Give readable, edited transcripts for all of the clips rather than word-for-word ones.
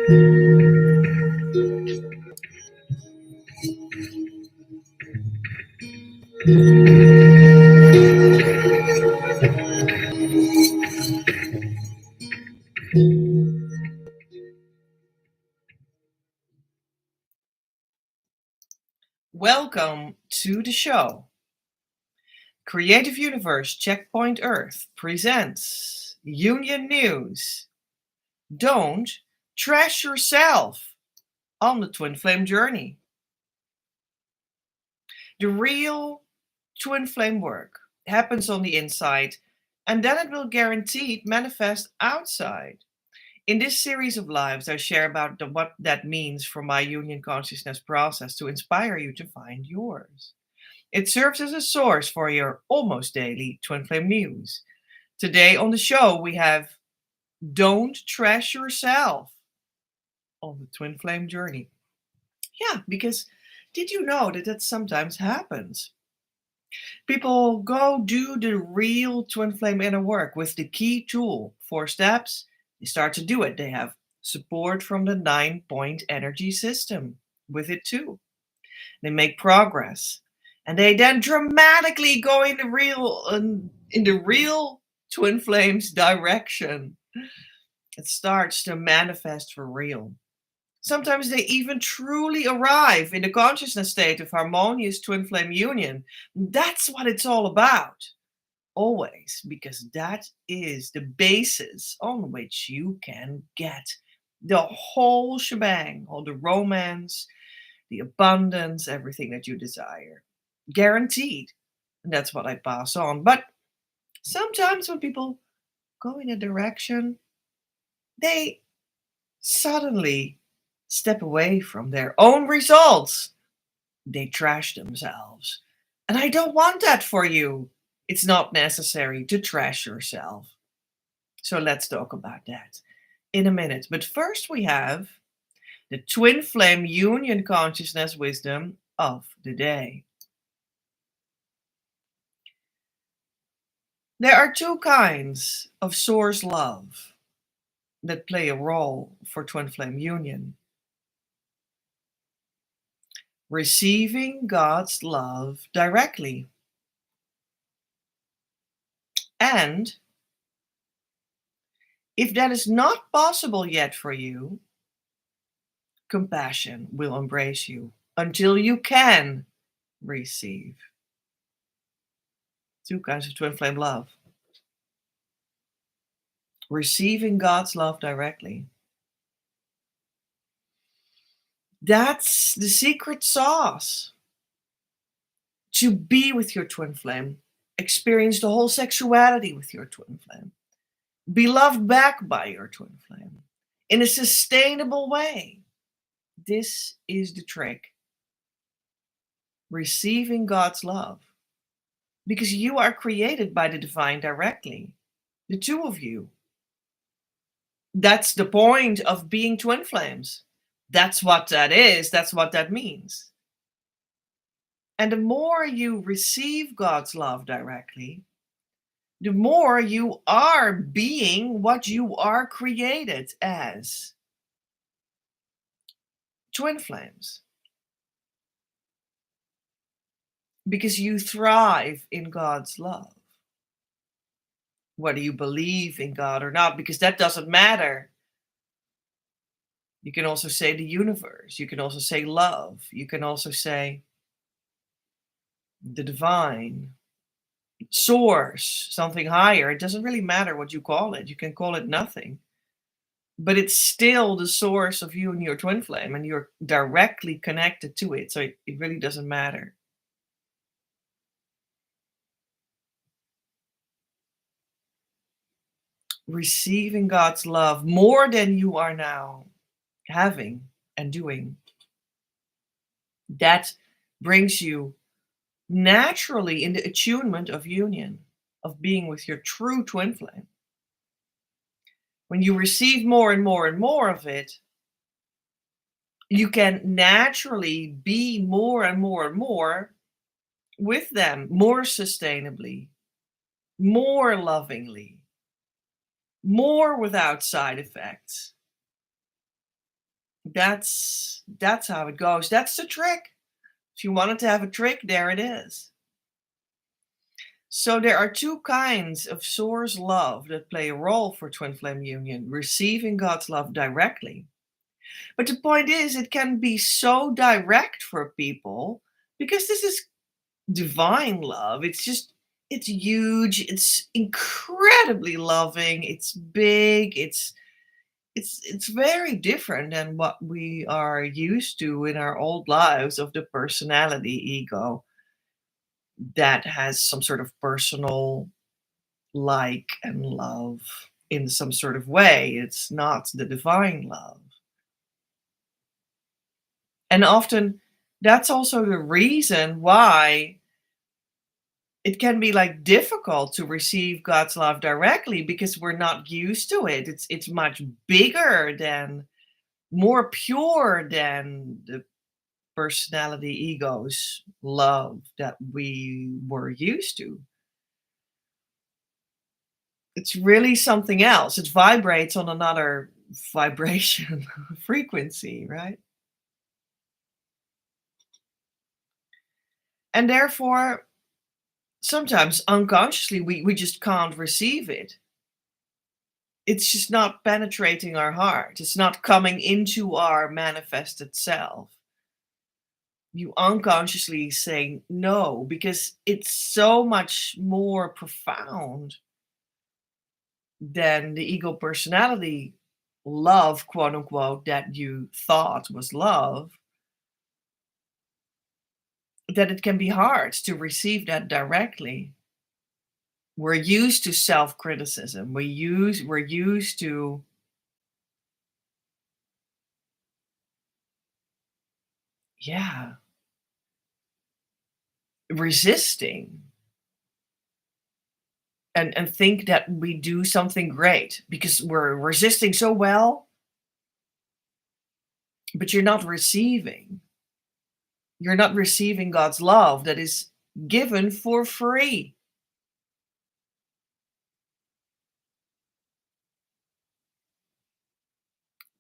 Welcome to the show. Creative Universe Checkpoint Earth presents Union News. Don't trash yourself on the twin flame journey. The real twin flame work happens on the inside, and then it will guaranteed manifest outside. In this series of lives, I share about what that means for my union consciousness process to inspire you to find yours. It serves as a source for your almost daily twin flame news. Today on the show, we have Don't Trash Yourself on the twin flame journey. Yeah, because did you know that sometimes happens? People go do the real twin flame inner work with the key tool, 4 steps. They start to do it. They have support from the 9-point energy system with it too. They make progress, and they then dramatically go in the real twin flames direction. It starts to manifest for real. Sometimes they even truly arrive in the consciousness state of harmonious twin flame union. That's what it's all about. Always, because that is the basis on which you can get the whole shebang, all the romance, the abundance, everything that you desire. Guaranteed. And that's what I pass on. But sometimes when people go in a direction, they suddenly step away from their own results. They trash themselves. And I don't want that for you. It's not necessary to trash yourself. So let's talk about that in a minute. But first, we have the twin flame union consciousness wisdom of the day. There are 2 kinds of source love that play a role for twin flame union. Receiving God's love directly, and if that is not possible yet for you, compassion will embrace you until you can receive. 2 kinds of twin flame love. Receiving God's love directly. That's the secret sauce. To be with your twin flame. Experience the whole sexuality with your twin flame. Be loved back by your twin flame in a sustainable way. This is the trick. Receiving God's love. Because you are created by the divine directly. The 2 of you. That's the point of being twin flames. That's what that is. That's what that means. And the more you receive God's love directly, the more you are being what you are created as. Twin flames. Because you thrive in God's love. Whether you believe in God or not, because that doesn't matter. You can also say the universe. You can also say love. You can also say the divine, source, something higher. It doesn't really matter what you call it. You can call it nothing. But it's still the source of you and your twin flame, and you're directly connected to it. So it really doesn't matter. Receiving God's love more than you are now having and doing. That brings you naturally in the attunement of union, of being with your true twin flame. When you receive more and more and more of it, you can naturally be more and more and more with them, more sustainably, more lovingly, more without side effects. That's how it goes. That's the trick. If you wanted to have a trick, there it is. So there are two kinds of source love that play a role for twin flame union, receiving God's love directly. But the point is, it can be so direct for people because this is divine love. It's huge, it's incredibly loving, it's big, it's very different than what we are used to in our old lives of the personality ego that has some sort of personal like and love in some sort of way. It's not the divine love. And often that's also the reason why it can be like difficult to receive God's love directly because we're not used to it. It's much bigger than, more pure than the personality ego's love that we were used to. It's really something else. It vibrates on another vibration frequency, right? And therefore, sometimes unconsciously, we just can't receive it. It's just not penetrating our heart. It's not coming into our manifested self. You unconsciously say no because it's so much more profound than the ego personality love, quote unquote, that you thought was love, that it can be hard to receive that directly. We're used to self-criticism. We're used to, yeah, resisting and think that we do something great because we're resisting so well, but you're not receiving. You're not receiving God's love that is given for free.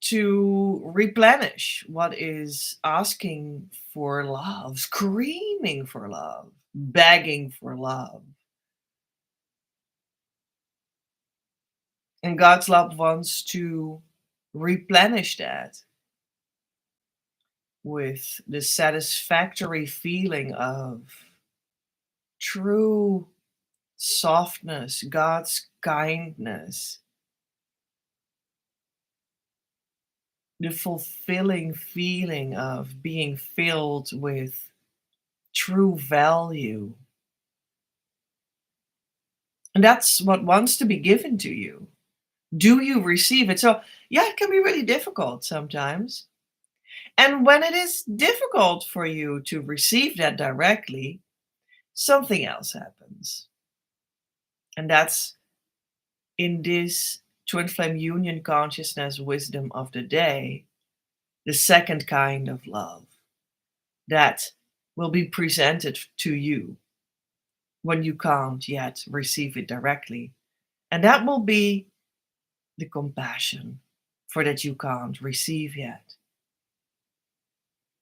To replenish what is asking for love, screaming for love, begging for love. And God's love wants to replenish that with the satisfactory feeling of true softness, God's kindness, the fulfilling feeling of being filled with true value. And that's what wants to be given to you. Do you receive it? So, yeah, it can be really difficult sometimes. And when it is difficult for you to receive that directly, something else happens. And that's in this twin flame union consciousness wisdom of the day, the second kind of love that will be presented to you when you can't yet receive it directly. And that will be the compassion for that you can't receive yet.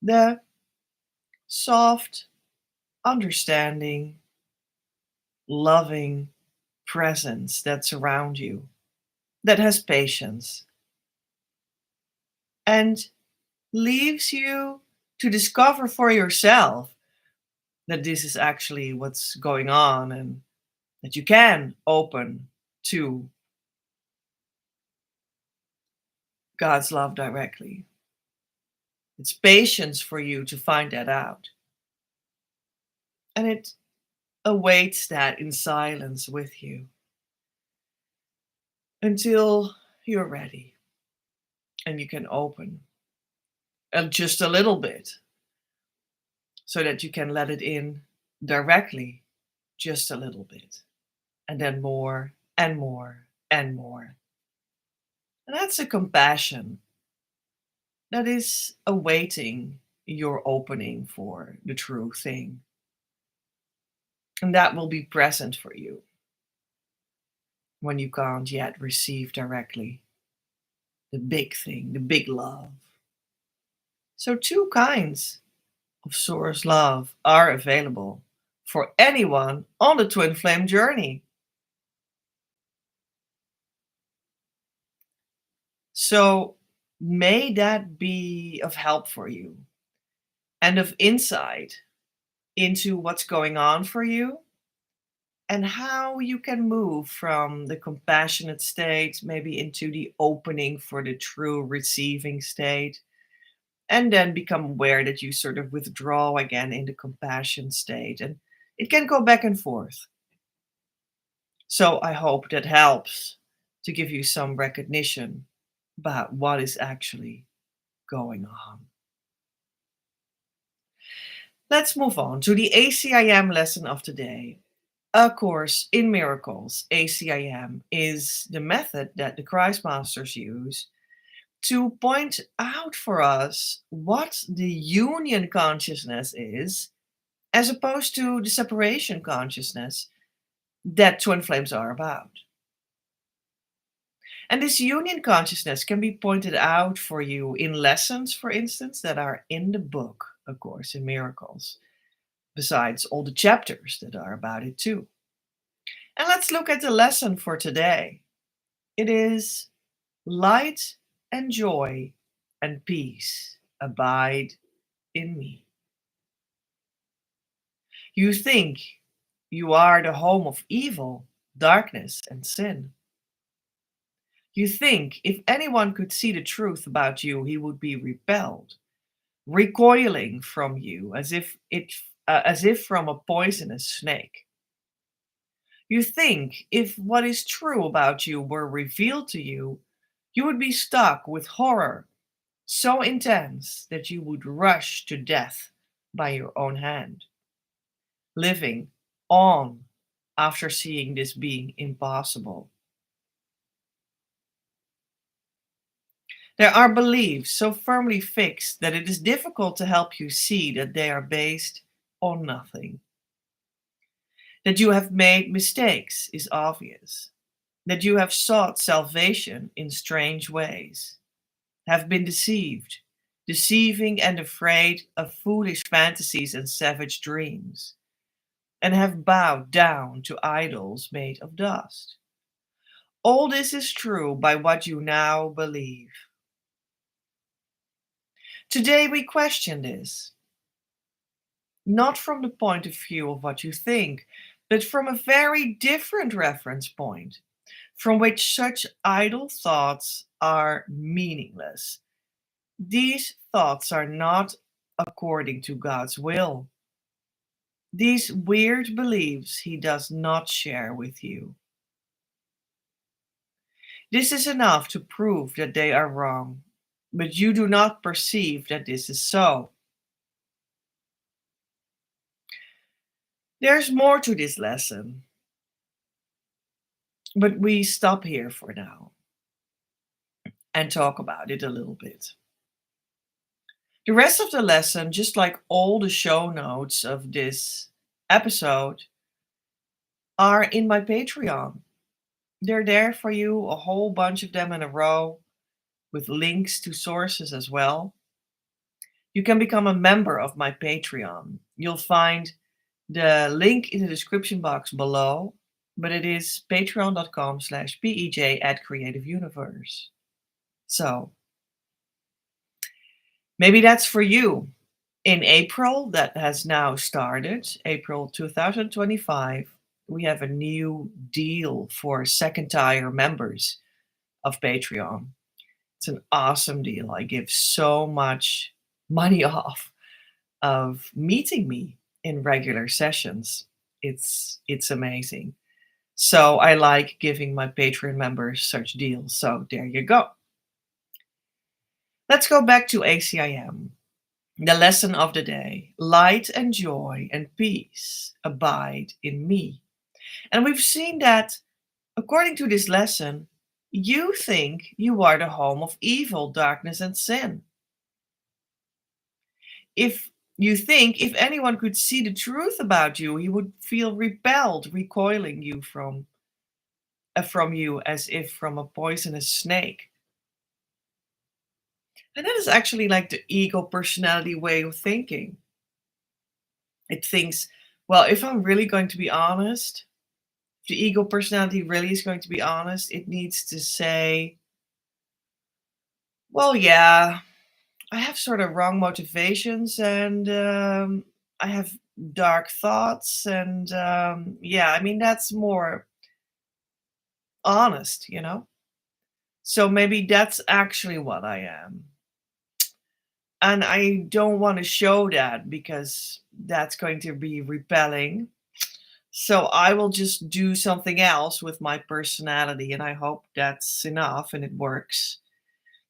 The soft, understanding, loving presence that surrounds you, that has patience, and leaves you to discover for yourself that this is actually what's going on and that you can open to God's love directly. It's patience for you to find that out. And it awaits that in silence with you until you're ready and you can open and just a little bit so that you can let it in directly, just a little bit, and then more and more and more. And that's a compassion that is awaiting your opening for the true thing. And that will be present for you when you can't yet receive directly the big thing, the big love. So, two kinds of source love are available for anyone on the twin flame journey. So, may that be of help for you and of insight into what's going on for you and how you can move from the compassionate state maybe into the opening for the true receiving state, and then become aware that you sort of withdraw again in the compassion state. And it can go back and forth. So I hope that helps to give you some recognition about what is actually going on. Let's move on to the ACIM lesson of today. Of course, in miracles, ACIM is the method that the Christ Masters use to point out for us what the union consciousness is, as opposed to the separation consciousness that twin flames are about. And this union consciousness can be pointed out for you in lessons, for instance, that are in the book, of course, in Miracles, besides all the chapters that are about it too. And let's look at the lesson for today. It is light and joy and peace abide in me. You think you are the home of evil, darkness, and sin. You think if anyone could see the truth about you, he would be repelled, recoiling from you as if from a poisonous snake. You think if what is true about you were revealed to you, you would be stuck with horror so intense that you would rush to death by your own hand, living on after seeing this being impossible. There are beliefs so firmly fixed that it is difficult to help you see that they are based on nothing. That you have made mistakes is obvious. That you have sought salvation in strange ways, have been deceived, deceiving and afraid of foolish fantasies and savage dreams, and have bowed down to idols made of dust. All this is true by what you now believe. Today we question this, not from the point of view of what you think, but from a very different reference point, from which such idle thoughts are meaningless. These thoughts are not according to God's will. These weird beliefs He does not share with you. This is enough to prove that they are wrong, but you do not perceive that this is so. There's more to this lesson, but we stop here for now and talk about it a little bit. The rest of the lesson, just like all the show notes of this episode, are in my Patreon. They're there for you, a whole bunch of them in a row, with links to sources as well. You can become a member of my Patreon. You'll find the link in the description box below, but it is patreon.com/PEJ at Creative Universe. So maybe that's for you. In April, that has now started, April 2025, we have a new deal for second tier members of Patreon. It's an awesome deal. I give so much money off of meeting me in regular sessions. It's amazing. So I like giving my Patreon members such deals. So there you go. Let's go back to ACIM. The lesson of the day: light and joy and peace abide in me. And we've seen that, according to this lesson, you think you are the home of evil, darkness, and sin. If you think if anyone could see the truth about you, he would feel repelled, recoiling you from you as if from a poisonous snake. And that is actually like the ego personality way of thinking. It thinks, well, if I'm really going to be honest, if the ego personality really is going to be honest, it needs to say, well, yeah, I have sort of wrong motivations and I have dark thoughts. And yeah, I mean, that's more honest, you know? So maybe that's actually what I am. And I don't want to show that because that's going to be repelling. So I will just do something else with my personality, and I hope that's enough and it works.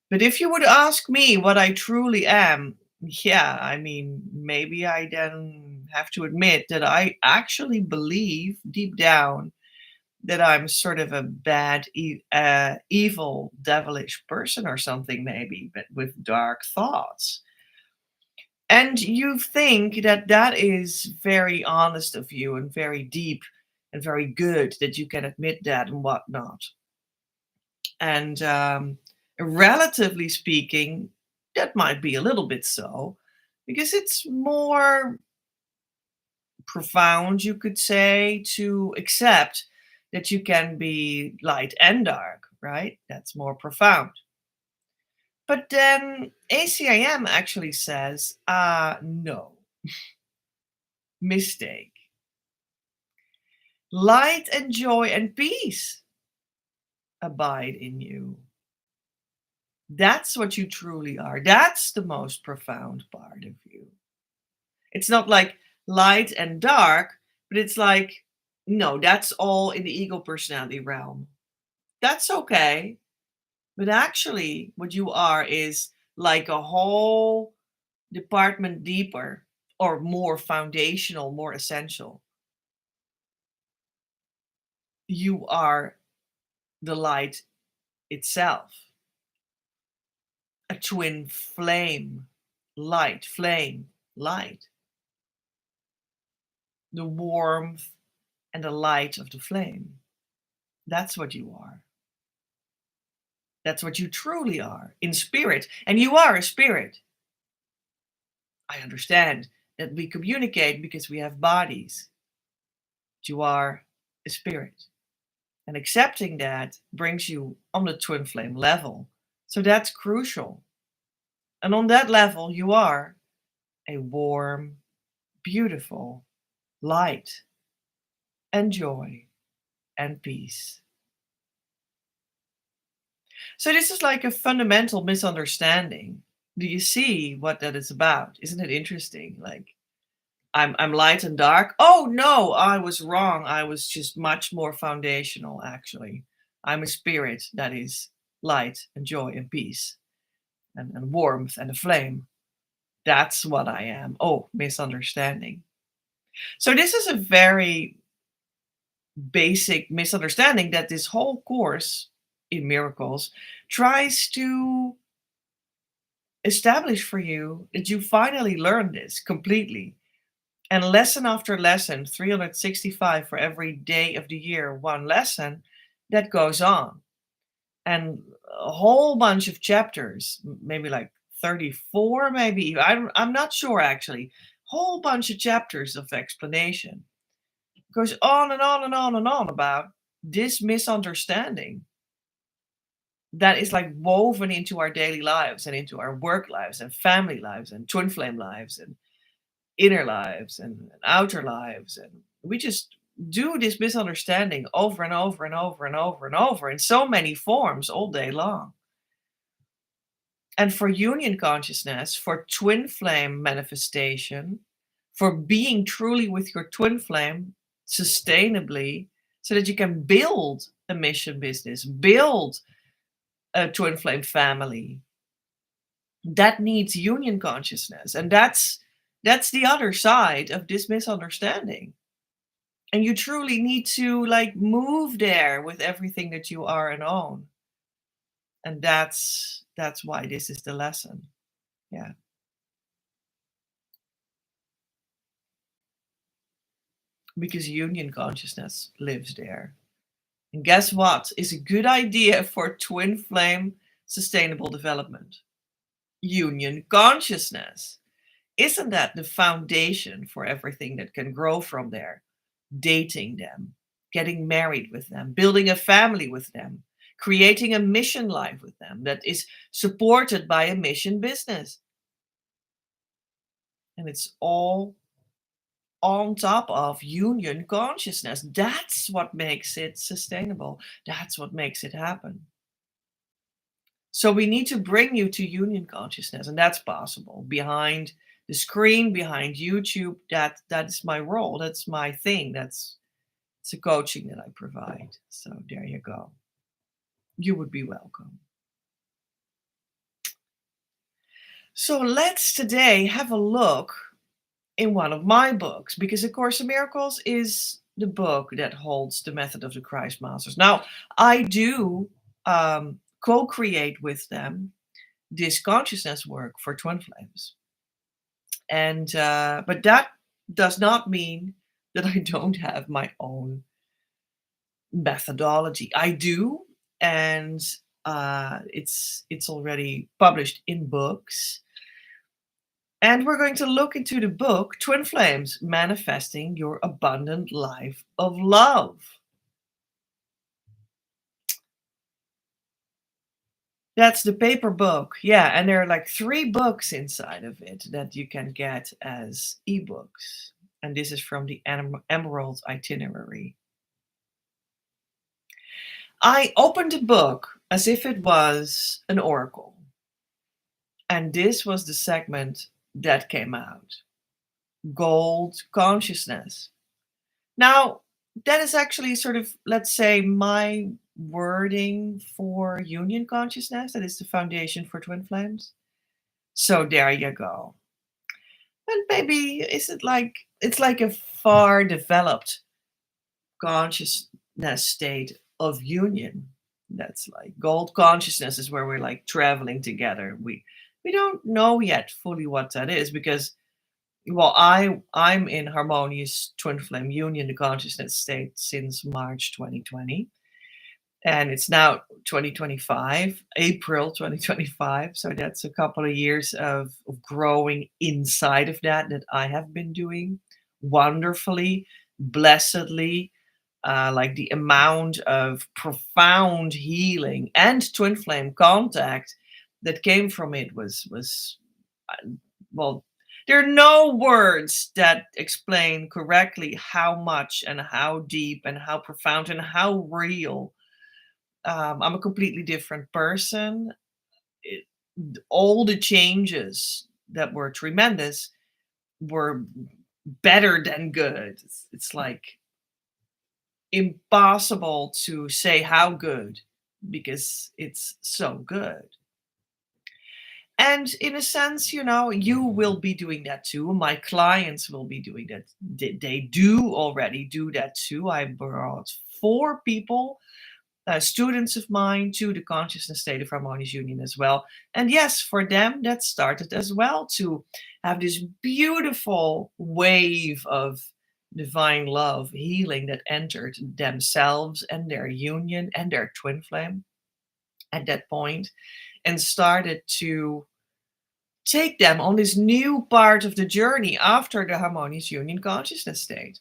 But if you would ask me what I truly am, yeah, I mean, maybe I then have to admit that I actually believe deep down that I'm sort of a bad, evil, devilish person or something, maybe, but with dark thoughts. And you think that that is very honest of you and very deep and very good that you can admit that and whatnot. And relatively speaking, that might be a little bit so because it's more profound, you could say, to accept that you can be light and dark, right? That's more profound. But then ACIM actually says, no, mistake. Light and joy and peace abide in you. That's what you truly are. That's the most profound part of you. It's not like light and dark, but it's like, no, that's all in the ego personality realm. That's okay. But actually, what you are is like a whole department deeper or more foundational, more essential. You are the light itself, a twin flame, light, the warmth and the light of the flame. That's what you are. That's what you truly are in spirit. And you are a spirit. I understand that we communicate because we have bodies. But you are a spirit. And accepting that brings you on the twin flame level. So that's crucial. And on that level, you are a warm, beautiful light and joy and peace. So this is like a fundamental misunderstanding. Do you see what that is about? Isn't it interesting? Like I'm light and dark. Oh no, I was wrong. I was just much more foundational actually. I'm a spirit that is light and joy and peace and warmth and a flame. That's what I am. Oh, misunderstanding. So this is a very basic misunderstanding that this whole course in miracles tries to establish for you that you finally learn this completely. And lesson after lesson, 365 for every day of the year, one lesson that goes on. And a whole bunch of chapters, maybe like 34, maybe. I'm not sure actually. Whole bunch of chapters of explanation. Goes on and on and on and on about this misunderstanding that is like woven into our daily lives and into our work lives and family lives and twin flame lives and inner lives and outer lives. And we just do this misunderstanding over and over and over and over and over in so many forms all day long. And for union consciousness, for twin flame manifestation, for being truly with your twin flame sustainably, so that you can build a mission business, build a twin flame family, that needs union consciousness. And that's the other side of this misunderstanding. And you truly need to like move there with everything that you are and own. And that's why this is the lesson. Yeah. Because union consciousness lives there. And guess what is a good idea for twin flame sustainable development? union consciousness. Isn't that the foundation for everything that can grow from there? Dating them, getting married with them, building a family with them, creating a mission life with them that is supported by a mission business. And it's all on top of union consciousness. That's what makes it sustainable. That's what makes it happen. So we need to bring you to union consciousness, and that's possible behind the screen, behind YouTube. That's my role. That's my thing. That's it's a coaching that I provide. So there you go. You would be welcome. So let's today have a look in one of my books, because A Course in Miracles is the book that holds the method of the Christ Masters. Now, I do co-create with them this consciousness work for Twin Flames. And but that does not mean that I don't have my own methodology. I do, and it's already published in books. And we're going to look into the book Twin Flames: Manifesting Your Abundant Life of Love. That's the paper book. Yeah, and there are like 3 books inside of it that you can get as ebooks. And this is from the Emerald Itinerary. I opened the book as if it was an oracle. And this was the segment that came out. Gold consciousness. Now, that is actually sort of, let's say, my wording for union consciousness. That is the foundation for Twin Flames. So there you go. And maybe is it like it's like a far developed consciousness state of union. That's like gold consciousness is where we're like traveling together. We don't know yet fully what that is, because well, I'm in harmonious twin flame union, the consciousness state, since March 2020. And it's now 2025, April 2025. So that's a couple of years of growing inside of that I have been doing wonderfully, blessedly. Like the amount of profound healing and twin flame contact that came from it was well, there are no words that explain correctly how much and how deep and how profound and how real. I'm a completely different person. It, all the changes that were tremendous were better than good. It's like impossible to say how good, because it's so good. And in a sense, you will be doing that too. My clients will be doing that. They do already do that too. I brought 4 people, students of mine, to the consciousness state of harmonious union as well. And yes, for them, that started as well to have this beautiful wave of divine love healing that entered themselves and their union and their twin flame at that point, and started to take them on this new part of the journey after the harmonious union consciousness state.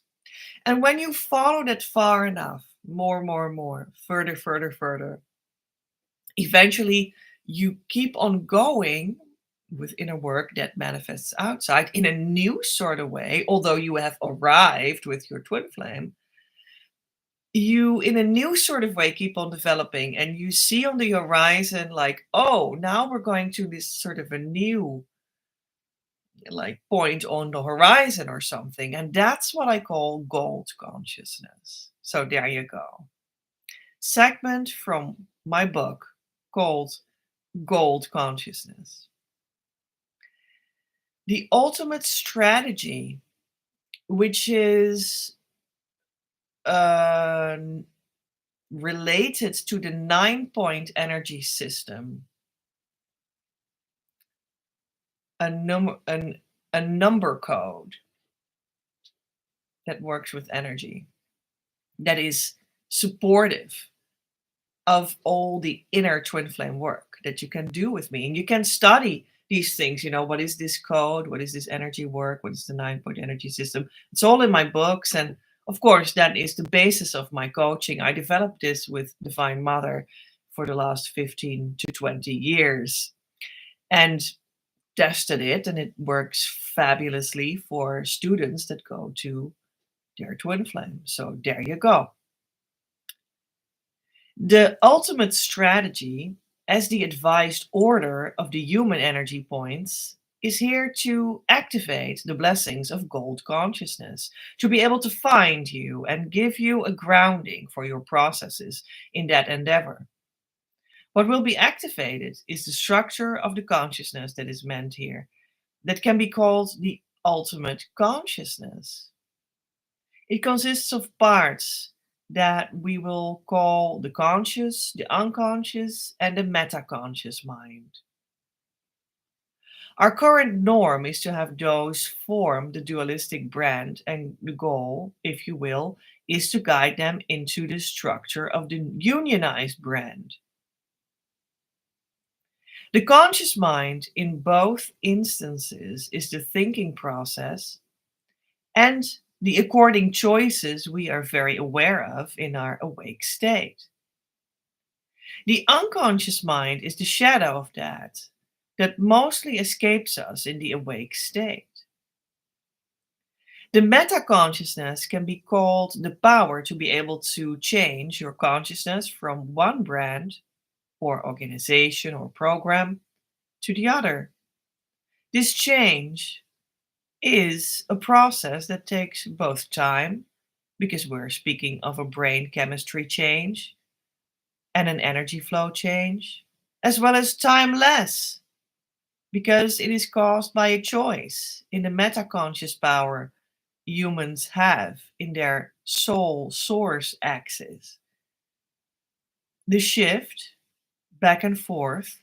And when you follow that far enough, more, further, eventually you keep on going with inner work that manifests outside in a new sort of way. Although you have arrived with your twin flame, you in a new sort of way keep on developing, and you see on the horizon like, oh, now we're going to this sort of a new like point on the horizon or something. And that's what I call gold consciousness. So there you go. Segment from my book called Gold Consciousness. The ultimate strategy, which is related to the 9-point energy system, a number code that works with energy, that is supportive of all the inner twin flame work that you can do with me. And you can study these things, what is this code? What is this energy work? What is the 9-point energy system? It's all in my books. And of course, that is the basis of my coaching. I developed this with Divine Mother for the last 15 to 20 years and tested it, and it works fabulously for students that go to their twin flame. So there you go. The ultimate strategy, as the advised order of the human energy points, is here to activate the blessings of gold consciousness, to be able to find you and give you a grounding for your processes in that endeavor. What will be activated is the structure of the consciousness that is meant here, that can be called the ultimate consciousness. It consists of parts that we will call the conscious, the unconscious, and the metaconscious mind. Our current norm is to have those form the dualistic brand, and the goal, if you will, is to guide them into the structure of the unionized brand. The conscious mind in both instances is the thinking process and the according choices we are very aware of in our awake state. The unconscious mind is the shadow of that mostly escapes us in the awake state. The meta consciousness can be called the power to be able to change your consciousness from one brand or organization or program to the other. This change is a process that takes both time, because we're speaking of a brain chemistry change and an energy flow change, as well as timeless, because it is caused by a choice in the metaconscious power humans have in their soul source axis. The shift back and forth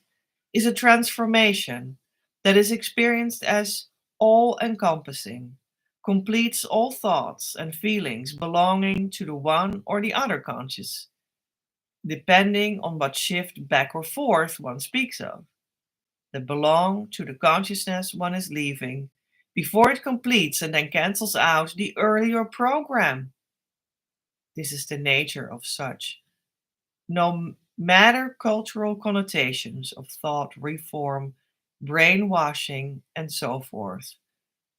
is a transformation that is experienced as all encompassing, completes all thoughts and feelings belonging to the one or the other conscious, depending on what shift back or forth one speaks of, that belong to the consciousness one is leaving before it completes and then cancels out the earlier program. This is the nature of such. No matter cultural connotations of thought reform, brainwashing, and so forth,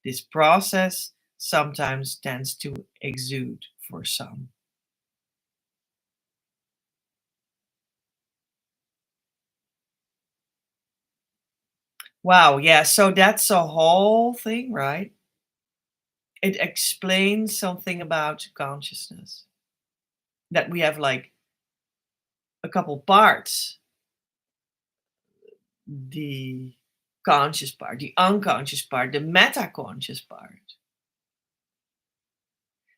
this process sometimes tends to exude for some. Wow, yeah, so that's a whole thing, right? It explains something about consciousness. That we have like a couple parts, the conscious part, the unconscious part, the meta-conscious part.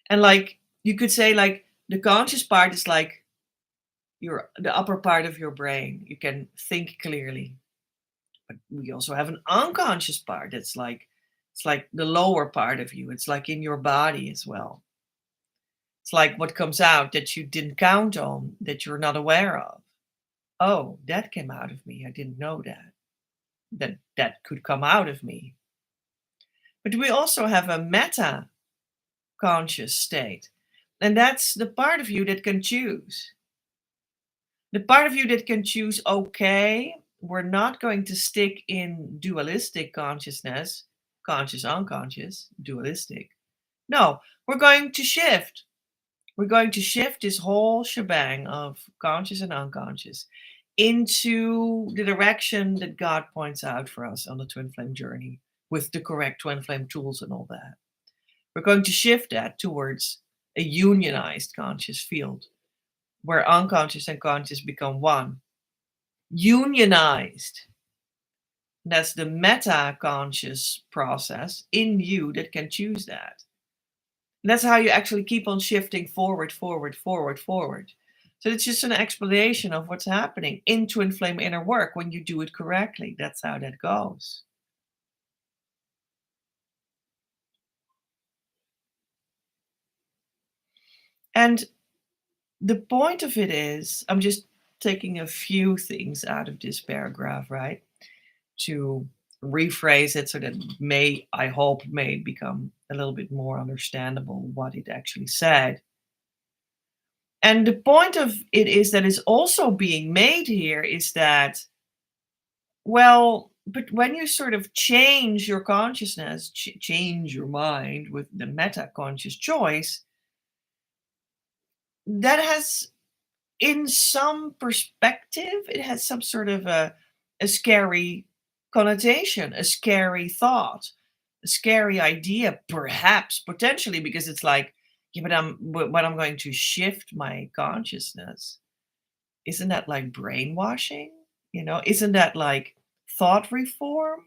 And like you could say like the conscious part is like the upper part of your brain. You can think clearly. But we also have an unconscious part that's like it's like the lower part of you. It's like in your body as well. It's like what comes out that you didn't count on, that you're not aware of. Oh, that came out of me. I didn't know that. That could come out of me. But we also have a meta conscious state. And that's the part of you that can choose. The part of you that can choose, okay, we're not going to stick in dualistic consciousness, conscious, unconscious, dualistic. No, we're going to shift. We're going to shift this whole shebang of conscious and unconscious into the direction that God points out for us on the twin flame journey with the correct twin flame tools and all that. We're going to shift that towards a unionized conscious field where unconscious and conscious become one. Unionized. That's the meta conscious process in you that can choose that. And that's how you actually keep on shifting forward, forward, forward, forward. So it's just an explanation of what's happening in twin flame inner work when you do it correctly. That's how that goes. And the point of it is, I'm just taking a few things out of this paragraph, right? To rephrase it so that I hope, may become a little bit more understandable what it actually said. And the point of it is that is also being made here is that, well, but when you sort of change your consciousness, change your mind with the meta conscious choice, that has, in some perspective, it has some sort of a scary connotation, a scary thought, a scary idea, perhaps, potentially, because it's like, yeah, but when I'm going to shift my consciousness, isn't that like brainwashing? Isn't that like thought reform?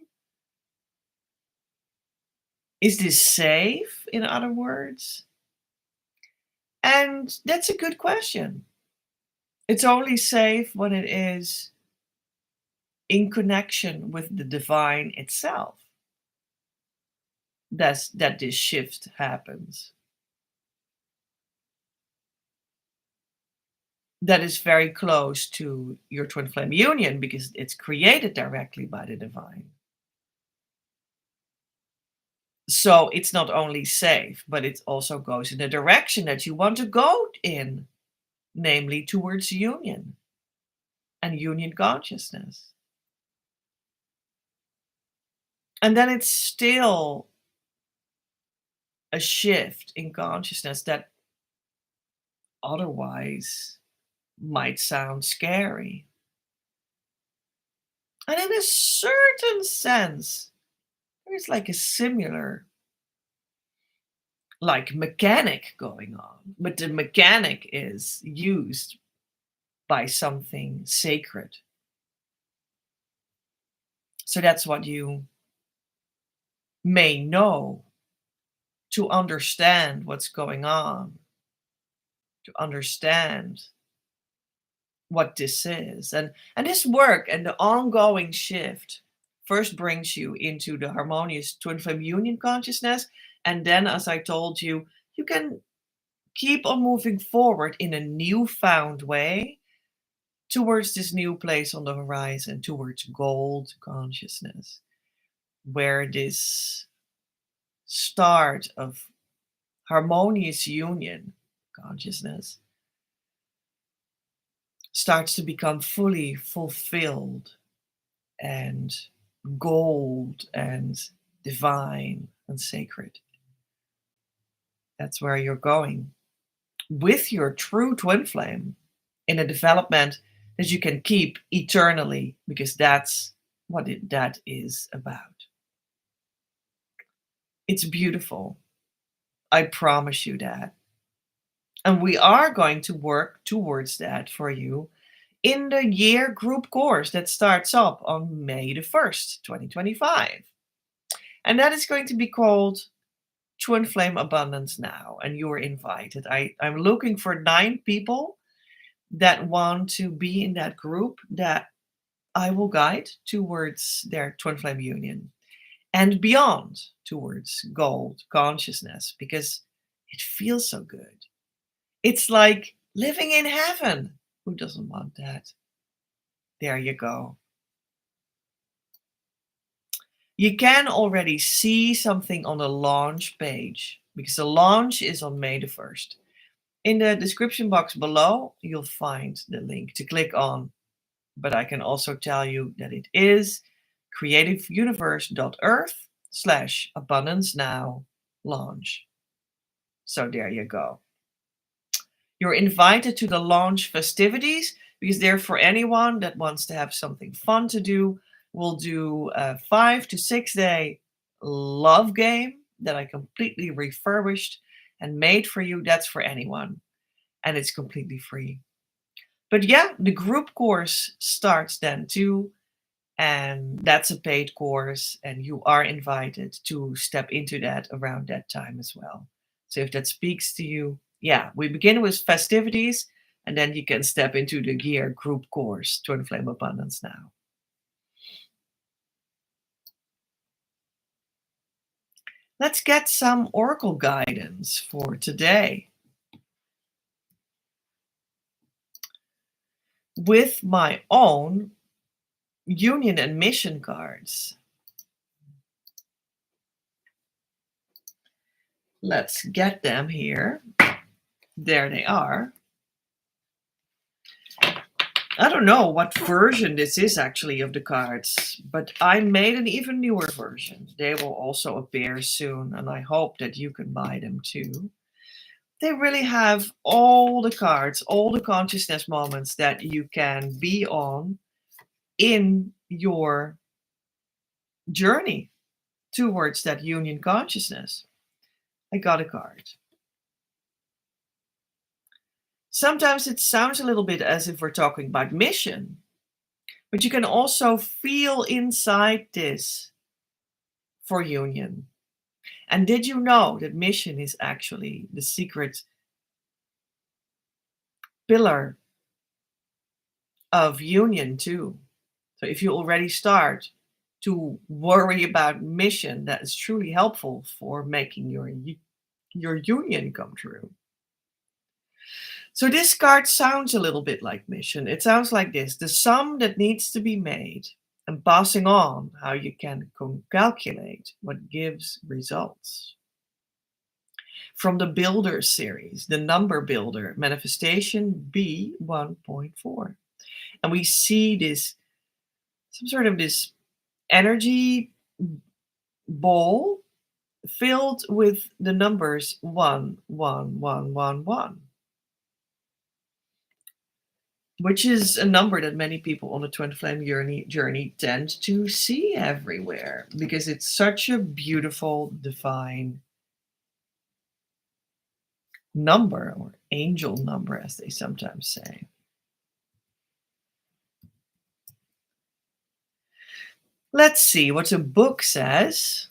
Is this safe, in other words? And that's a good question. It's only safe when it is in connection with the divine itself. That this shift happens. That is very close to your twin flame union because it's created directly by the divine. So it's not only safe, but it also goes in the direction that you want to go in, namely towards union and union consciousness. And then it's still a shift in consciousness that otherwise might sound scary. And in a certain sense, there's like a similar, like, mechanic going on, but the mechanic is used by something sacred. So that's what you may know to understand what's going on, to understand what this is. And this work and the ongoing shift first brings you into the harmonious twin flame union consciousness. And then, as I told you, you can keep on moving forward in a newfound way towards this new place on the horizon, towards gold consciousness, where this start of harmonious union consciousness starts to become fully fulfilled and gold and divine and sacred. That's where you're going with your true twin flame in a development that you can keep eternally, because that's what that is about. It's beautiful. I promise you that. And we are going to work towards that for you in the year group course that starts up on May the 1st, 2025. And that is going to be called Twin Flame Abundance Now. And you are invited. I'm looking for 9 people that want to be in that group that I will guide towards their twin flame union and beyond, towards gold consciousness, because it feels so good. It's like living in heaven. Who doesn't want that? There you go. You can already see something on the launch page because the launch is on May the 1st. In the description box below, you'll find the link to click on. But I can also tell you that it is creativeuniverse.earth/abundance now launch. So there you go. You're invited to the launch festivities because they're for anyone that wants to have something fun to do. We'll do a 5 to 6 day love game that I completely refurbished and made for you. That's for anyone. And it's completely free. But yeah, the group course starts then too. And that's a paid course. And you are invited to step into that around that time as well. So if that speaks to you, yeah, we begin with festivities. And then you can step into the year group course, Twin Flame Abundance Now. Let's get some oracle guidance for today. With my own union and mission cards. Let's get them here. There they are. I don't know what version this is actually of the cards, but I made an even newer version. They will also appear soon, and I hope that you can buy them too. They really have all the cards, all the consciousness moments that you can be on in your journey towards that union consciousness. I got a card. Sometimes it sounds a little bit as if we're talking about mission, but you can also feel inside this for union. And did you know that mission is actually the secret pillar of union too? So if you already start to worry about mission, that is truly helpful for making your union come true. So this card sounds a little bit like mission. It sounds like this: the sum that needs to be made, and passing on how you can calculate what gives results. From the Builder series, the number builder, manifestation B1.4. And we see this, some sort of this energy ball filled with the numbers 11111, which is a number that many people on the twin flame journey tend to see everywhere because it's such a beautiful, divine number, or angel number, as they sometimes say. Let's see what the book says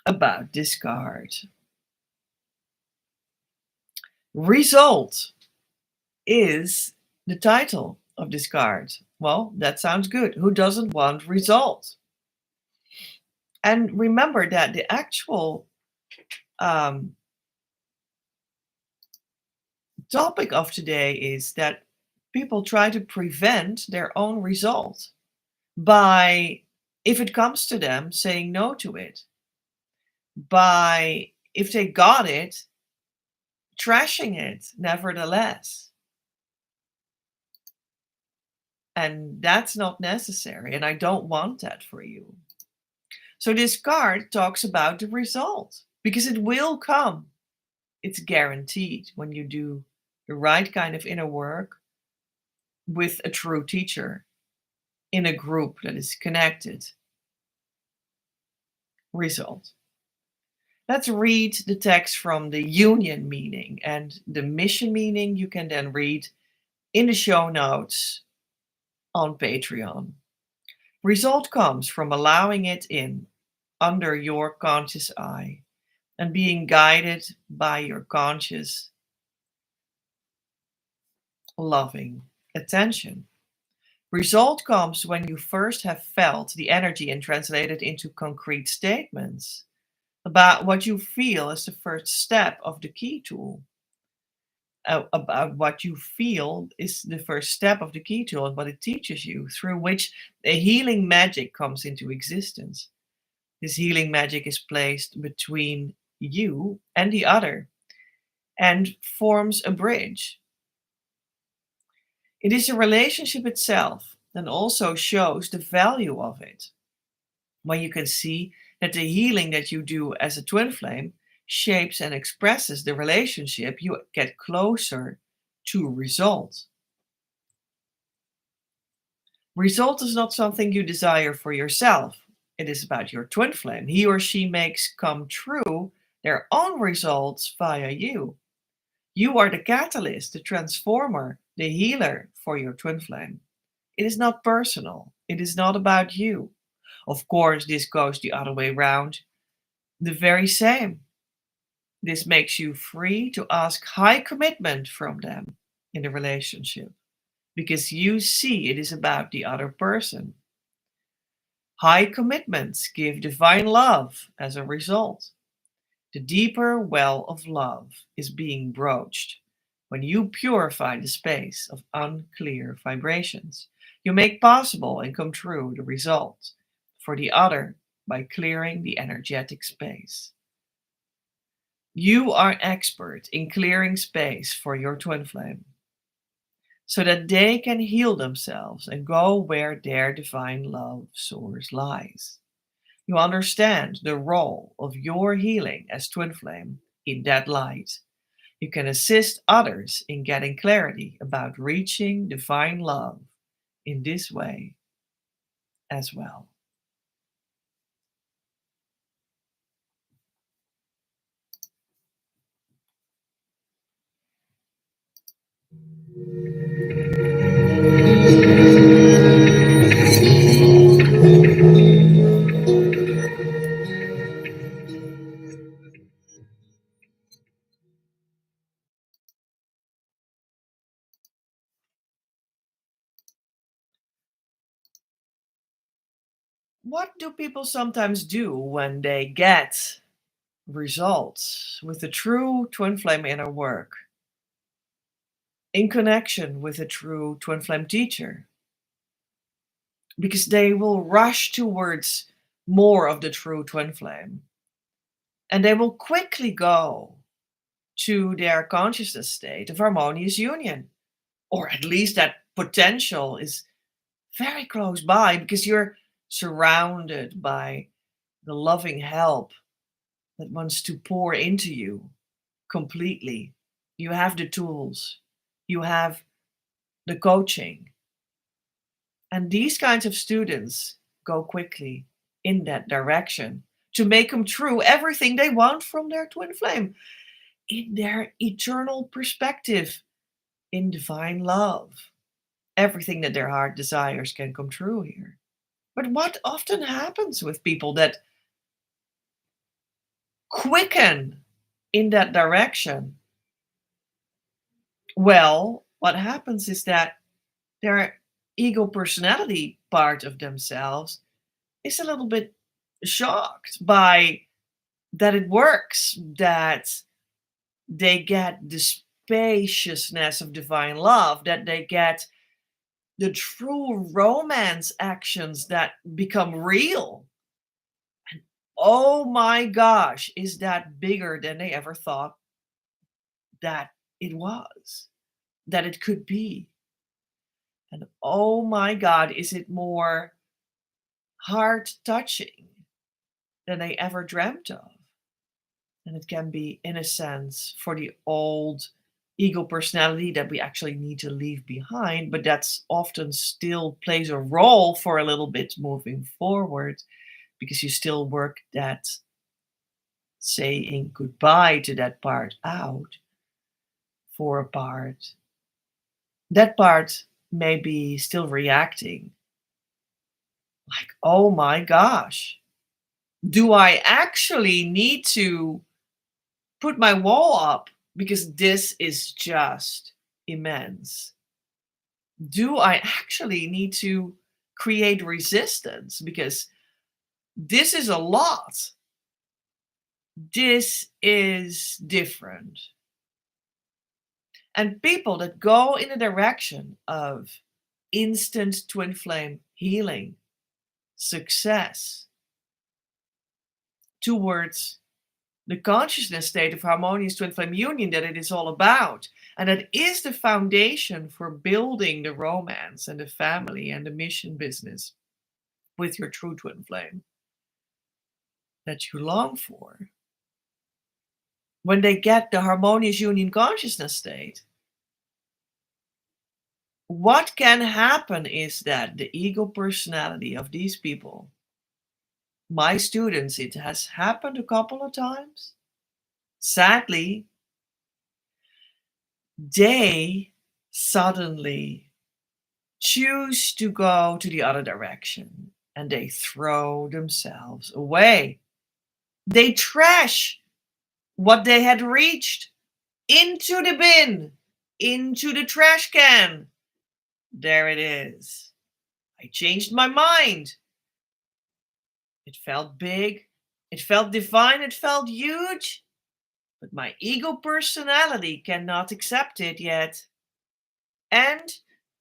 about this card. Result is the title of this card. Well, that sounds good. Who doesn't want result? And remember that the actual topic of today is that people try to prevent their own result by, if it comes to them, saying no to it. By, if they got it, trashing it nevertheless. And that's not necessary. And I don't want that for you. So this card talks about the result because it will come. It's guaranteed when you do the right kind of inner work with a true teacher in a group that is connected. Result. Let's read the text from the union meaning, and the mission meaning you can then read in the show notes on Patreon. Result comes from allowing it in under your conscious eye and being guided by your conscious, loving attention. Result comes when you first have felt the energy and translated into concrete statements about what you feel as the first step of the key tool. About what you feel is the first step of the key tool and what it teaches you, through which a healing magic comes into existence. This healing magic is placed between you and the other and forms a bridge. It is a relationship itself and also shows the value of it. When you can see that the healing that you do as a twin flame shapes and expresses the relationship, you get closer to result. Result is not something you desire for yourself. It is about your twin flame. He or she makes come true their own results via you. You are the catalyst, the transformer, the healer for your twin flame. It is not personal. It is not about you. Of course, this goes the other way around. The very same. This makes you free to ask high commitment from them in the relationship because you see it is about the other person. High commitments give divine love as a result. The deeper well of love is being broached when you purify the space of unclear vibrations. You make possible and come true the result for the other by clearing the energetic space. You are expert in clearing space for your twin flame so that they can heal themselves and go where their divine love source lies. You understand the role of your healing as twin flame in that light. You can assist others in getting clarity about reaching divine love in this way as well. What do people sometimes do when they get results with the true twin flame inner work in connection with a true twin flame teacher? Because they will rush towards more of the true twin flame and they will quickly go to their consciousness state of harmonious union, or at least that potential is very close by because you're surrounded by the loving help that wants to pour into you completely. You have the tools, you have the coaching, and these kinds of students go quickly in that direction to make them true everything they want from their twin flame in their eternal perspective in divine love. Everything that their heart desires can come true here. But what often happens with people that quicken in that direction? Well, what happens is that their ego personality part of themselves is a little bit shocked by that it works, that they get the spaciousness of divine love, that they get the true romance actions that become real. And oh my gosh, is that bigger than they ever thought that it was, that it could be. And oh my God, is it more heart touching than they ever dreamt of. And it can be, in a sense, for the old ego personality that we actually need to leave behind, but that's often still plays a role for a little bit moving forward because you still work that saying goodbye to that part out for a part. That part may be still reacting like, oh my gosh, do I actually need to put my wall up because this is just immense? Do I actually need to create resistance because this is a lot? This is different. And people that go in the direction of instant twin flame healing, success, towards the consciousness state of harmonious twin flame union that it is all about. And that is the foundation for building the romance and the family and the mission business with your true twin flame that you long for. When they get the harmonious union consciousness state, what can happen is that the ego personality of these people, my students, it has happened a couple of times. Sadly, they suddenly choose to go to the other direction and they throw themselves away. They trash what they had reached into the bin, into the trash can. There it is. I changed my mind. It felt big, it felt divine, it felt huge, but my ego personality cannot accept it yet. And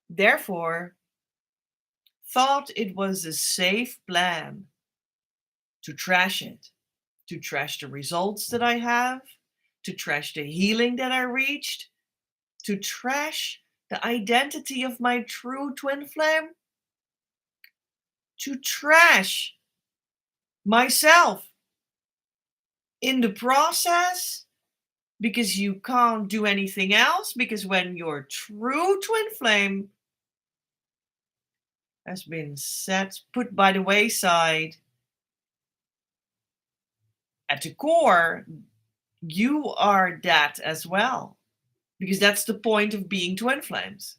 therefore, thought it was a safe plan to trash it, to trash the results that I have, to trash the healing that I reached, to trash the identity of my true twin flame, to trash myself in the process because you can't do anything else. Because when your true twin flame has been put by the wayside at the core, you are that as well. Because that's the point of being twin flames.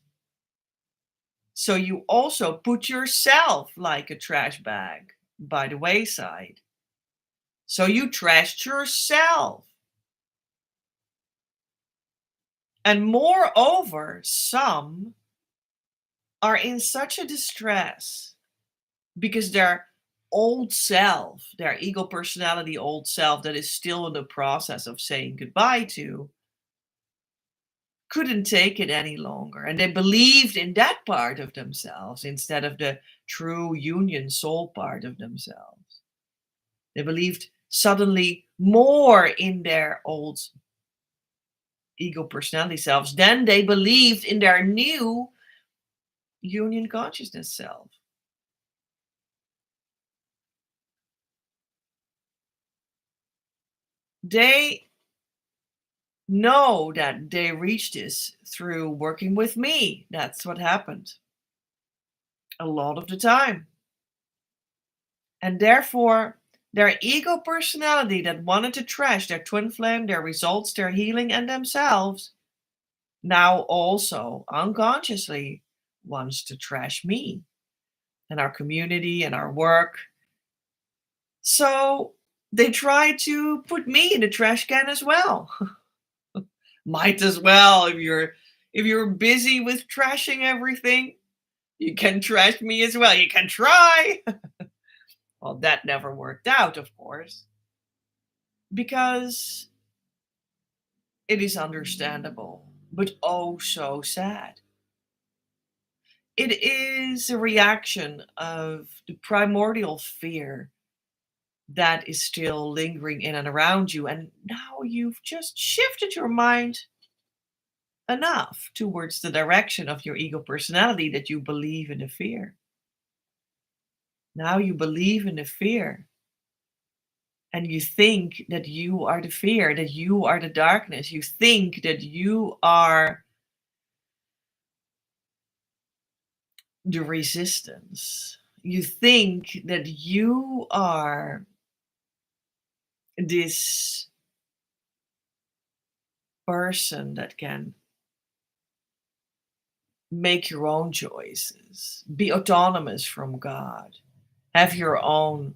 So you also put yourself like a trash bag by the wayside. So you trashed yourself. And moreover, some are in such a distress because their old self, their ego personality old self that is still in the process of saying goodbye to, couldn't take it any longer. And they believed in that part of themselves instead of the true union soul part of themselves. They believed suddenly more in their old ego personality selves than they believed in their new union consciousness self. They know that they reached this through working with me. That's what happened a lot of the time. And therefore, their ego personality that wanted to trash their twin flame, their results, their healing, and themselves, now also unconsciously wants to trash me and our community and our work. So they try to put me in the trash can as well. Might as well. If you're busy with trashing everything, you can trash me as well. You can try. Well, that never worked out, of course, because it is understandable, but oh so sad. It is a reaction of the primordial fear that is still lingering in and around you. And now you've just shifted your mind enough towards the direction of your ego personality that you believe in the fear. Now you believe in the fear. And you think that you are the fear, that you are the darkness. You think that you are the resistance. You think that you are this person that can make your own choices, be autonomous from God, have your own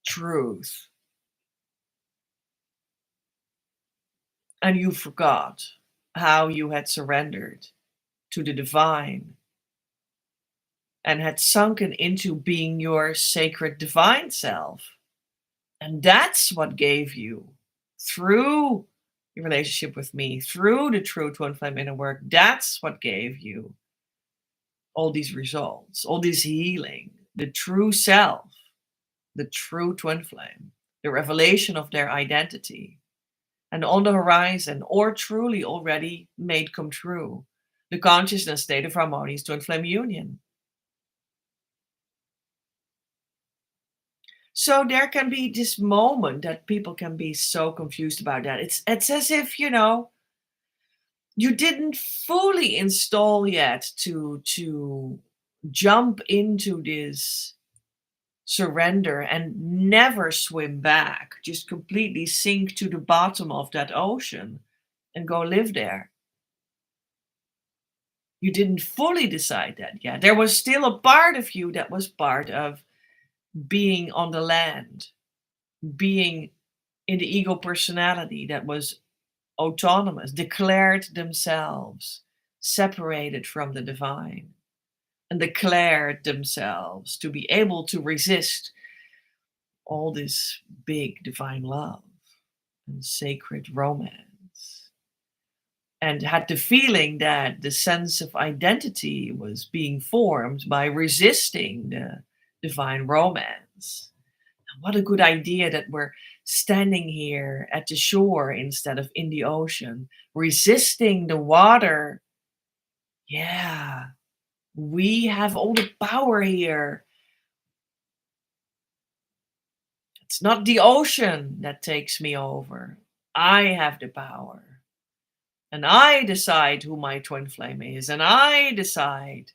truth. And you forgot how you had surrendered to the divine and had sunken into being your sacred divine self. And that's what gave you, through your relationship with me, through the true twin flame inner work, that's what gave you all these results, all this healing, the true self, the true twin flame, the revelation of their identity. And on the horizon, or truly already made come true, the consciousness state of harmonious twin flame union. So there can be this moment that people can be so confused about that. It's as if, you didn't fully install yet to jump into this surrender and never swim back, just completely sink to the bottom of that ocean and go live there. You didn't fully decide that yet. There was still a part of you that was part of being on the land, being in the ego personality that was autonomous, declared themselves separated from the divine, and declared themselves to be able to resist all this big divine love and sacred romance, and had the feeling that the sense of identity was being formed by resisting the divine romance. What a good idea that we're standing here at the shore instead of in the ocean, resisting the water. Yeah, we have all the power here. It's not the ocean that takes me over. I have the power. And I decide who my twin flame is. And I decide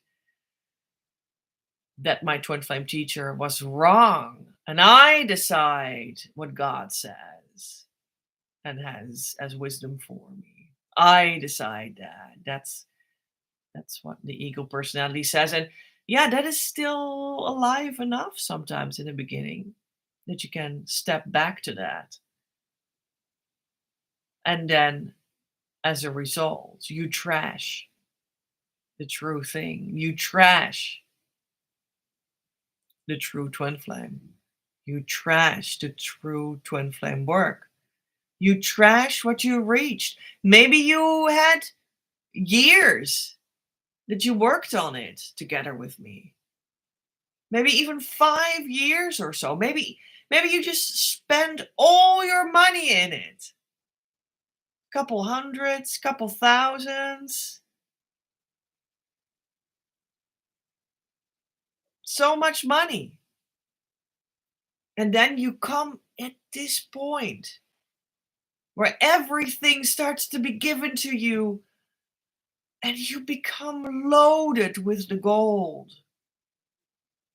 that my twin flame teacher was wrong. And I decide what God says and has as wisdom for me. I decide that. That's what the ego personality says. And yeah, that is still alive enough sometimes in the beginning that you can step back to that. And then as a result, you trash the true thing. You trash the true twin flame. You trash the true twin flame work. You trash what you reached. Maybe you had years that you worked on it together with me. Maybe even 5 years or so. Maybe you just spend all your money in it. Couple hundreds, couple thousands. So much money. And then you come at this point where everything starts to be given to you and you become loaded with the gold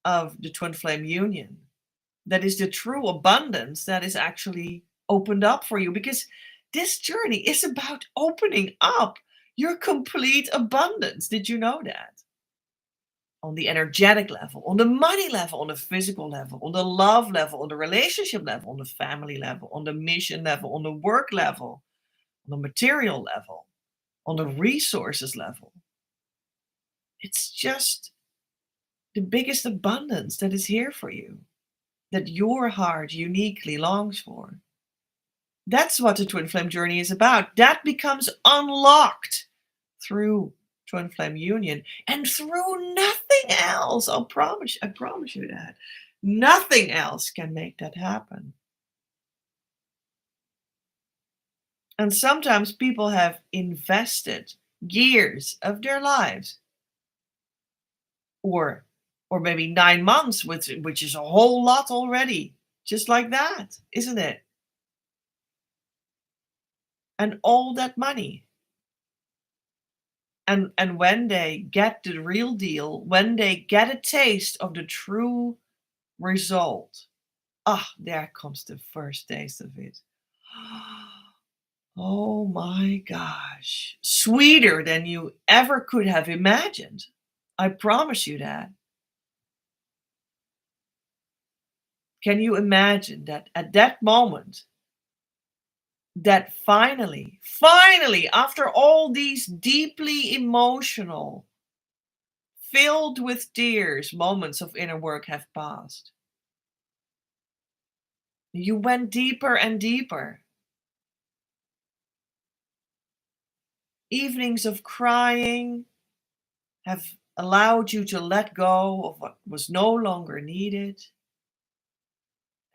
of the twin flame union. That is the true abundance that is actually opened up for you, because this journey is about opening up your complete abundance. Did you know that? On the energetic level, on the money level, on the physical level, on the love level, on the relationship level, on the family level, on the mission level, on the work level, on the material level, on the resources level. It's just the biggest abundance that is here for you, that your heart uniquely longs for. That's what the twin flame journey is about. That becomes unlocked through twin flame union and through nothing else. I promise you that. Nothing else can make that happen. And sometimes people have invested years of their lives, or maybe 9 months, which is a whole lot already, just like that, isn't it? And all that money. And when they get the real deal, when they get a taste of the true result, ah, there comes the first taste of it. Oh my gosh. Sweeter than you ever could have imagined. I promise you that. Can you imagine that at that moment, that finally, after all these deeply emotional, filled with tears moments of inner work have passed, you went deeper and deeper. Evenings of crying have allowed you to let go of what was no longer needed.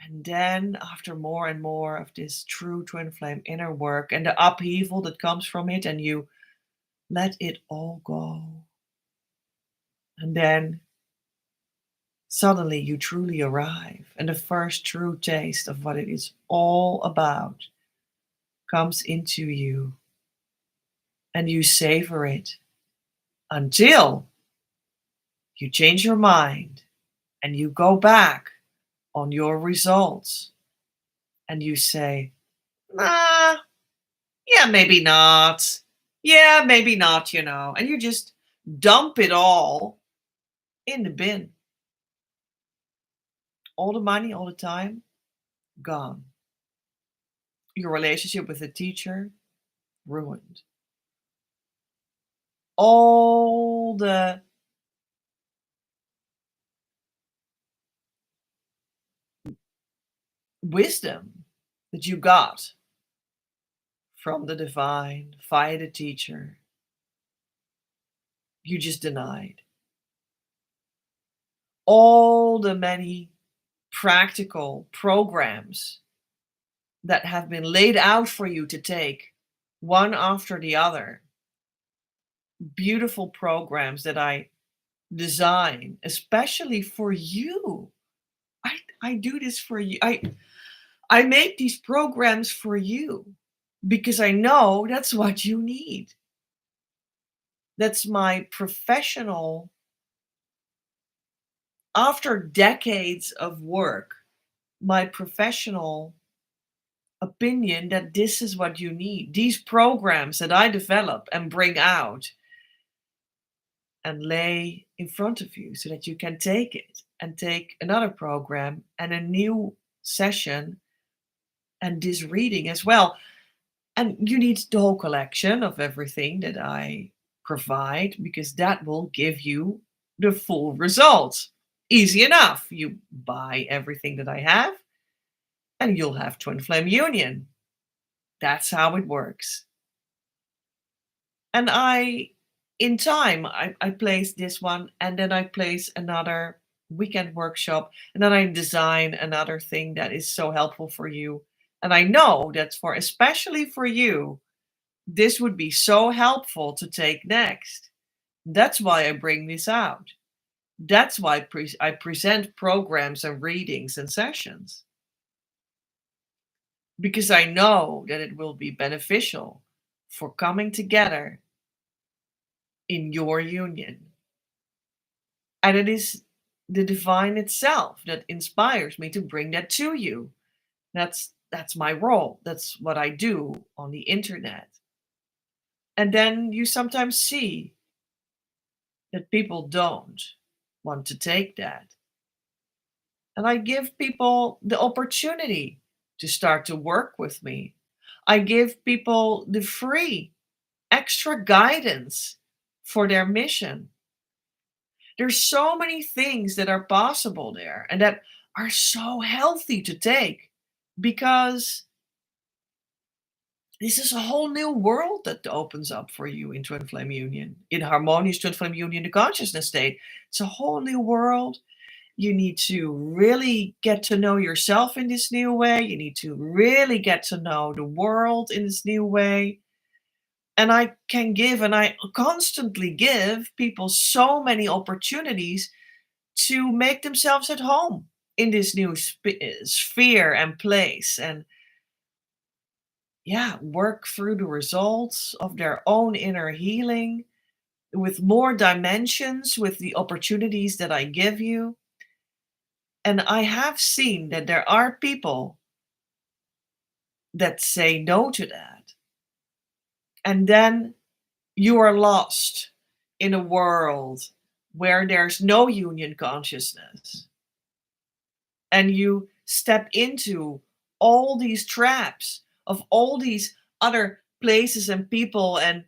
And then, after more and more of this true twin flame inner work and the upheaval that comes from it, and you let it all go. And then suddenly you truly arrive, and the first true taste of what it is all about comes into you, and you savor it until you change your mind and you go back on your results and you say, nah, yeah, maybe not. Yeah, maybe not, and you just dump it all in the bin. All the money, all the time, gone. Your relationship with the teacher, ruined. All the wisdom that you got from the divine via the teacher, you just denied. All the many practical programs that have been laid out for you to take one after the other. Beautiful programs that I design, especially for you. I do this for you. I make these programs for you because I know that's what you need. That's my professional, after decades of work, my professional opinion that this is what you need. These programs that I develop and bring out and lay in front of you so that you can take it and take another program and a new session and this reading as well. And you need the whole collection of everything that I provide because that will give you the full results. Easy enough. You buy everything that I have and you'll have Twin Flame Union. That's how it works. And in time, I place this one and then I place another weekend workshop and then I design another thing that is so helpful for you. And I know that's especially for you, this would be so helpful to take next. That's why I bring this out. That's why I present programs and readings and sessions. Because I know that it will be beneficial for coming together in your union. And it is the divine itself that inspires me to bring that to you. That's my role. That's what I do on the internet. And then you sometimes see that people don't want to take that. And I give people the opportunity to start to work with me. I give people the free extra guidance for their mission. There's so many things that are possible there and that are so healthy to take because this is a whole new world that opens up for you in Twin Flame Union, in Harmonious Twin Flame Union, the consciousness state. It's a whole new world. You need to really get to know yourself in this new way. You need to really get to know the world in this new way. And I can give, and I constantly give people so many opportunities to make themselves at home in this new sphere and place. And yeah, work through the results of their own inner healing with more dimensions, with the opportunities that I give you. And I have seen that there are people that say no to that. And then you are lost in a world where there's no union consciousness. And you step into all these traps of all these other places and people and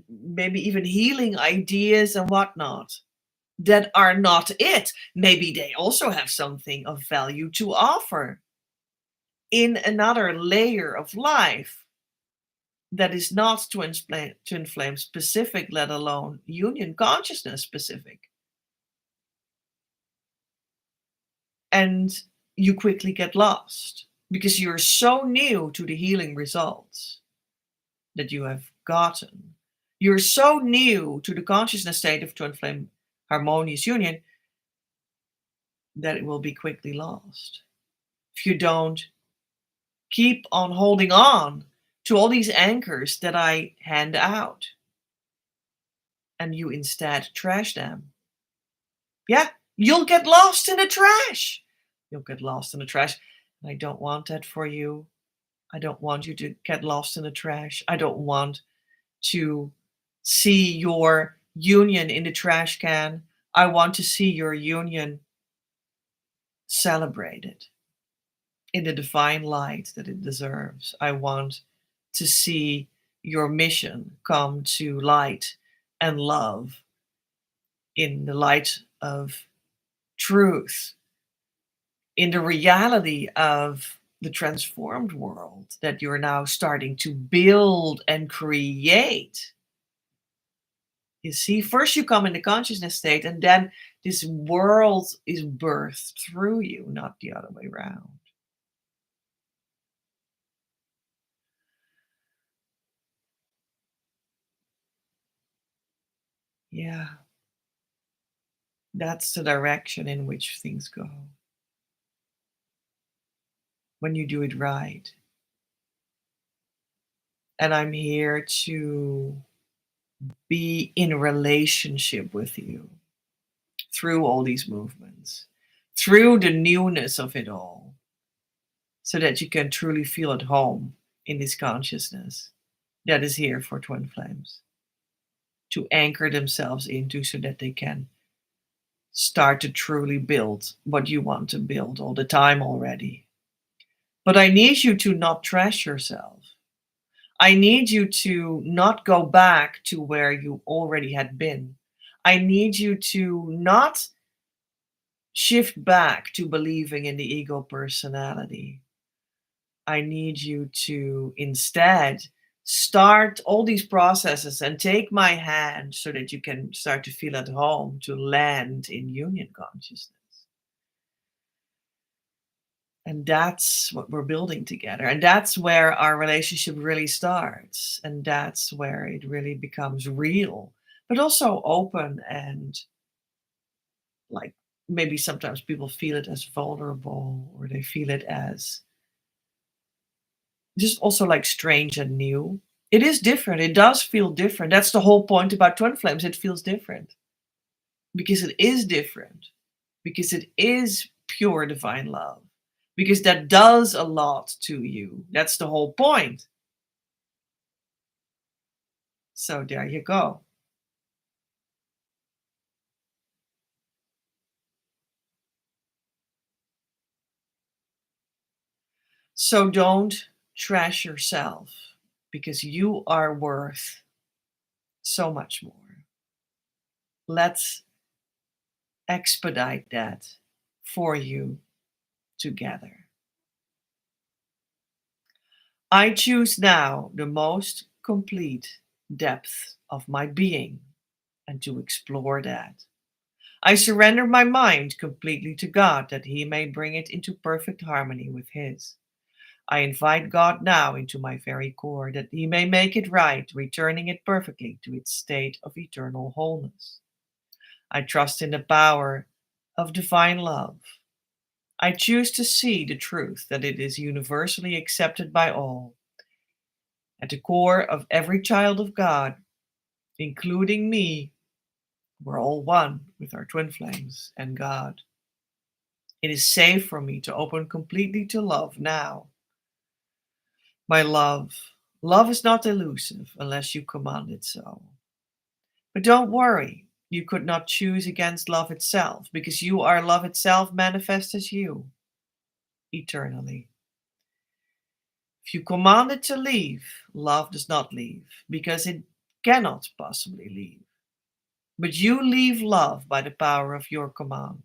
maybe even healing ideas and whatnot that are not it. Maybe they also have something of value to offer in another layer of life that is not twin flame specific, let alone union consciousness specific. And you quickly get lost because you're so new to the healing results that you have gotten. You're so new to the consciousness state of twin flame harmonious union that it will be quickly lost. If you don't keep on holding on to all these anchors that I hand out and you instead trash them, yeah, you'll get lost in the trash. You'll get lost in the trash. And I don't want that for you. I don't want you to get lost in the trash. I don't want to see your union in the trash can. I want to see your union celebrated in the divine light that it deserves. I want to see your mission come to light and love in the light of truth, in the reality of the transformed world that you're now starting to build and create. You see, first you come in the consciousness state, and then this world is birthed through you, not the other way around. Yeah, that's the direction in which things go when you do it right. And I'm here to be in relationship with you through all these movements, through the newness of it all, so that you can truly feel at home in this consciousness that is here for twin flames to anchor themselves into so that they can start to truly build what you want to build all the time already. But I need you to not trash yourself. I need you to not go back to where you already had been. I need you to not shift back to believing in the ego personality. I need you to instead start all these processes and take my hand so that you can start to feel at home, to land in union consciousness. And that's what we're building together. And that's where our relationship really starts. And that's where it really becomes real, but also open and like maybe sometimes people feel it as vulnerable or they feel it as just also like strange and new. It is different. It does feel different. That's the whole point about twin flames. It feels different because it is different, because it is pure divine love, because that does a lot to you. That's the whole point. So there you go. So don't trash yourself because you are worth so much more. Let's expedite that for you together. I choose now the most complete depth of my being and to explore that. I surrender my mind completely to God that He may bring it into perfect harmony with His. I invite God now into my very core that He may make it right, returning it perfectly to its state of eternal wholeness. I trust in the power of divine love. I choose to see the truth that it is universally accepted by all. At the core of every child of God, including me, we're all one with our twin flames and God. It is safe for me to open completely to love now. My love is not elusive unless you command it so. But don't worry, you could not choose against love itself because you are love itself manifest as you eternally. If you command it to leave, love does not leave because it cannot possibly leave. But you leave love by the power of your command.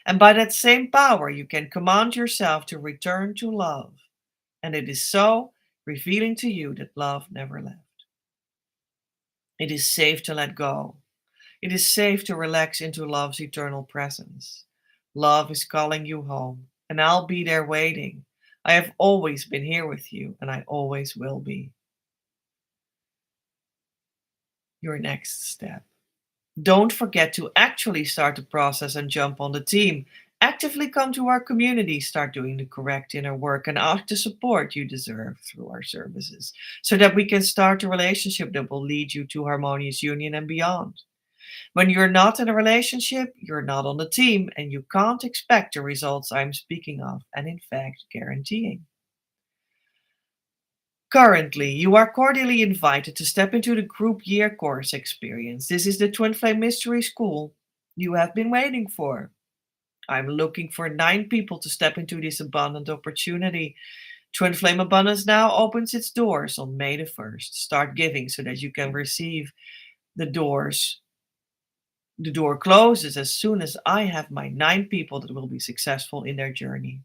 And by that same power, you can command yourself to return to love. And it is so, revealing to you that love never left. It is safe to let go. It is safe to relax into love's eternal presence. Love is calling you home, and I'll be there waiting. I have always been here with you, and I always will be. Your next step. Don't forget to actually start the process and jump on the team. Actively come to our community, start doing the correct inner work, and ask the support you deserve through our services so that we can start a relationship that will lead you to harmonious union and beyond. When you're not in a relationship, you're not on the team, and you can't expect the results I'm speaking of and, in fact, guaranteeing. Currently, you are cordially invited to step into the group year course experience. This is the Twin Flame Mystery School you have been waiting for. I'm looking for 9 people to step into this abundant opportunity. Twin Flame Abundance now opens its doors on May the 1st. Start giving so that you can receive the doors. The door closes as soon as I have my 9 people that will be successful in their journey.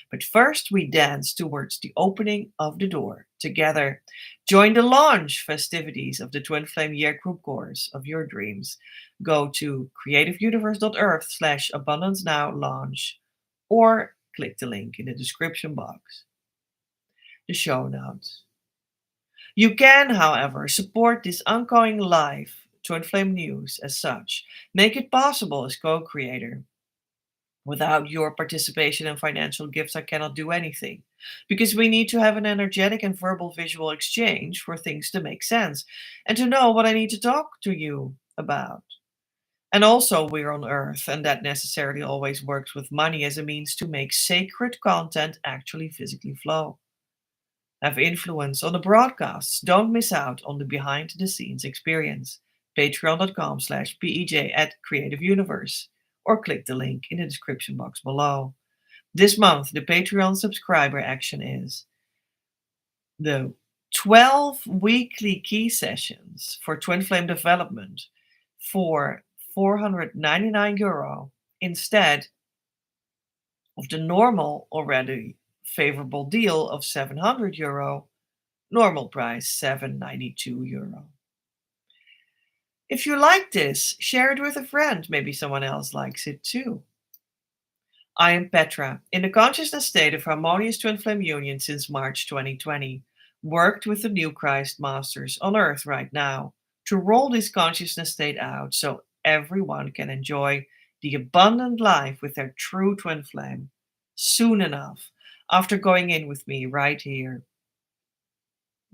But first, we dance towards the opening of the door together. Join the launch festivities of the Twin Flame Year Group Course of your dreams. Go to creativeuniverse.earth/abundance now launch or click the link in the description box, the show notes. You can, however, support this ongoing live Twin Flame news as such. Make it possible as co-creator. Without your participation and financial gifts, I cannot do anything. Because we need to have an energetic and verbal visual exchange for things to make sense and to know what I need to talk to you about. And also, we're on Earth, and that necessarily always works with money as a means to make sacred content actually physically flow. Have influence on the broadcasts. Don't miss out on the behind the scenes experience. Patreon.com/PEJ at Creative Universe, or click the link in the description box below. This month, the Patreon subscriber action is the 12 weekly key sessions for Twin Flame development for €499 instead of the normal already favorable deal of €700, normal price €792. If you like this, share it with a friend. Maybe someone else likes it too. I am Petra, in the consciousness state of Harmonious Twin Flame Union since March 2020. Worked with the new Christ Masters on Earth right now to roll this consciousness state out so everyone can enjoy the abundant life with their true twin flame soon enough after going in with me right here.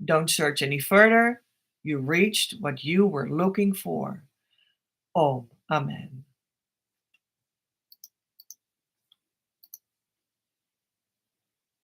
Don't search any further. You reached what you were looking for. Om. Amen.